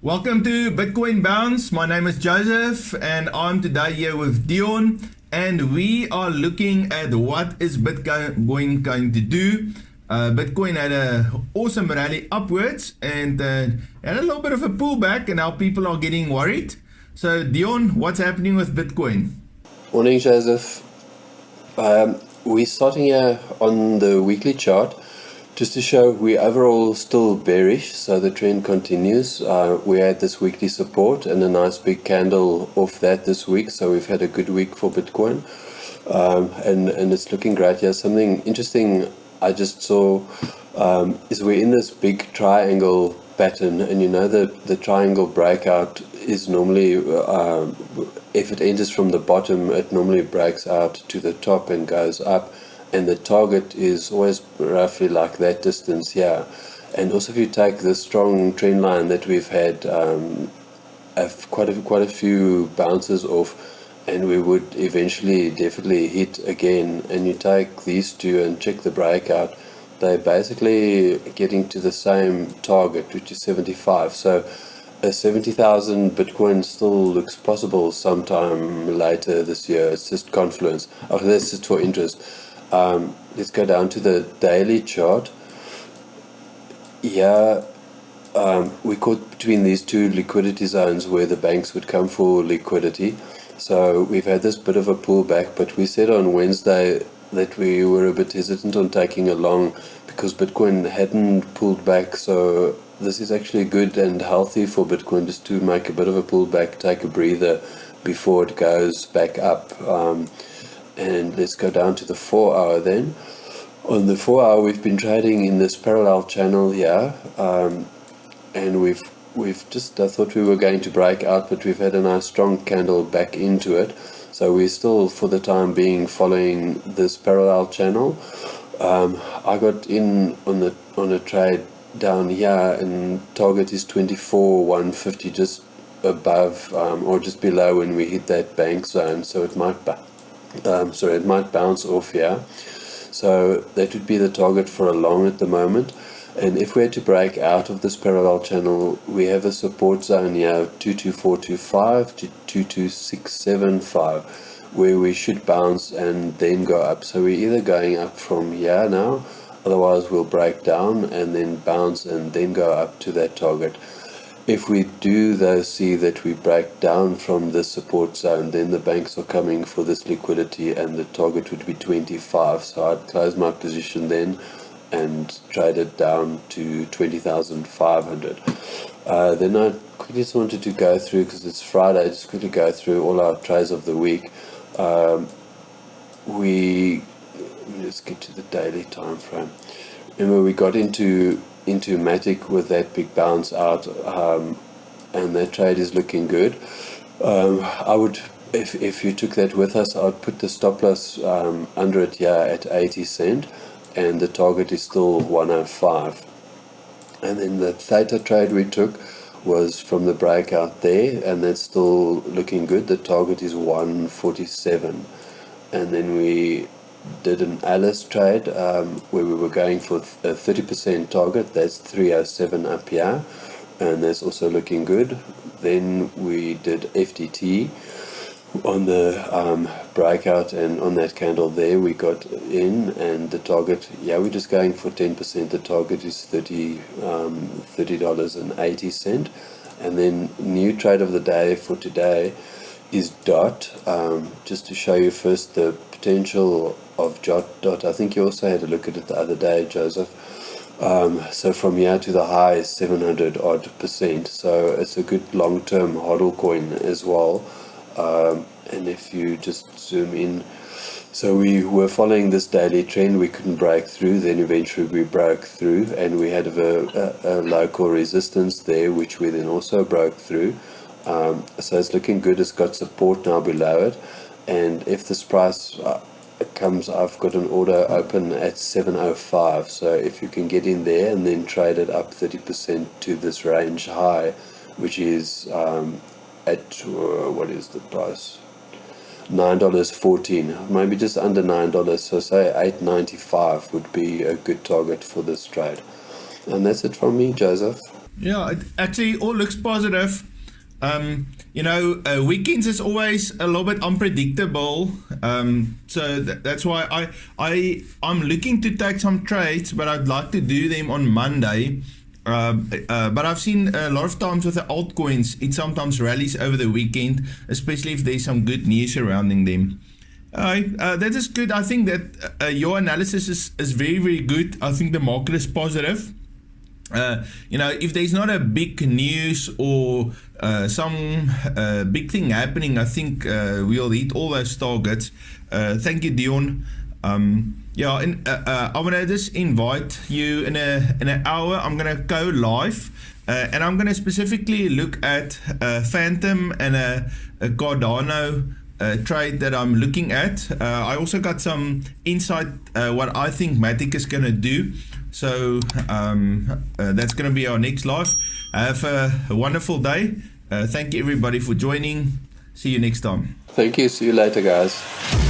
Welcome to Bitcoin Bounce. My name is Joseph and I'm today here with Dion, and we are looking at what is Bitcoin going to do. Bitcoin had an awesome rally upwards and had a little bit of a pullback, and now people are getting worried. So Dion, what's happening with Bitcoin? Morning, Joseph. We're starting here on the weekly chart just to show we're overall still bearish, so the trend continues. We had this weekly support and a nice big candle off that this week, so we've had a good week for Bitcoin, and it's looking great. Yeah, something interesting I just saw is we're in this big triangle pattern, and you know the triangle breakout is normally if it enters from the bottom, it normally breaks out to the top and goes up, and the target is always roughly like that distance here. And also, if you take the strong trend line that we've had, quite a few bounces off, and we would eventually definitely hit again, and you take these two and check the breakout, they're basically getting to the same target, which is 75. So 70,000 Bitcoin still looks possible sometime later this year. It's just confluence. Oh, that's just for interest. Let's go down to the daily chart. Yeah, we caught between these two liquidity zones where the banks would come for liquidity. So we've had this bit of a pullback, but we said on Wednesday that we were a bit hesitant on taking a long because Bitcoin hadn't pulled back. So this is actually good and healthy for Bitcoin, just to make a bit of a pullback, take a breather before it goes back up. And let's go down to the 4 hour then. On the 4 hour, we've been trading in this parallel channel here, and we've just, I thought we were going to break out, but we've had a nice strong candle back into it. So we're still, for the time being, following this parallel channel. I got in on a trade down here, and target is 24,150, just above or just below when we hit that bank zone. So it might it might bounce off here. So that would be the target for a long at the moment. And if we had to break out of this parallel channel, we have a support zone here, 22425 to 22675, where we should bounce and then go up. So we're either going up from here now, otherwise we'll break down and then bounce and then go up to that target. If we do though see that we break down from this support zone, then the banks are coming for this liquidity and the target would be 25. So I'd close my position then and trade it down to 20,500. Then I quickly just wanted to go through, because it's Friday, just quickly go through all our trades of the week. Let's get to the daily time frame. Remember, we got into Matic with that big bounce out, and that trade is looking good. I would, if you took that with us, I would put the stop loss under it here at 80 cent, and the target is still 105. And then the theta trade we took was from the breakout there, and that's still looking good. The target is 147. And then we did an Alice trade where we were going for a 30% target. That's 307 up here, and that's also looking good. Then we did FTT on the breakout, and on that candle there we got in, and the target, yeah, we're just going for 10%. The target is $30.80. And then new trade of the day for today is DOT. Just to show you first the potential of DOT. I think you also had a look at it the other day, Joseph. So from here to the high is 700 odd %. So it's a good long-term hodl coin as well. And if you just zoom in, so we were following this daily trend, we couldn't break through, then eventually we broke through, and we had a local resistance there, which we then also broke through. So it's looking good. It's got support now below it, and if this price comes, I've got an order open at 705. So if you can get in there and then trade it up 30% to this range high, which is at what is the price? $9.14, maybe just under $9. So say $8.95 would be a good target for this trade. And that's it from me, Joseph. Yeah, it actually all looks positive. Weekends is always a little bit unpredictable. So that's why I'm looking to take some trades, but I'd like to do them on Monday. But I've seen a lot of times with the altcoins, it sometimes rallies over the weekend, especially if there's some good news surrounding them. That is good. I think that your analysis is very, very good. I think the market is positive. If there's not a big news or some big thing happening, I think we'll hit all those targets. Thank you, Dion. I want to just invite you in an hour. I'm gonna go live, and I'm gonna specifically look at Phantom and a Cardano trade that I'm looking at. I also got some insight what I think Matic is gonna do. So that's going to be our next live. Have a wonderful day. Thank you everybody for joining. See you next time. Thank you. See you later, guys.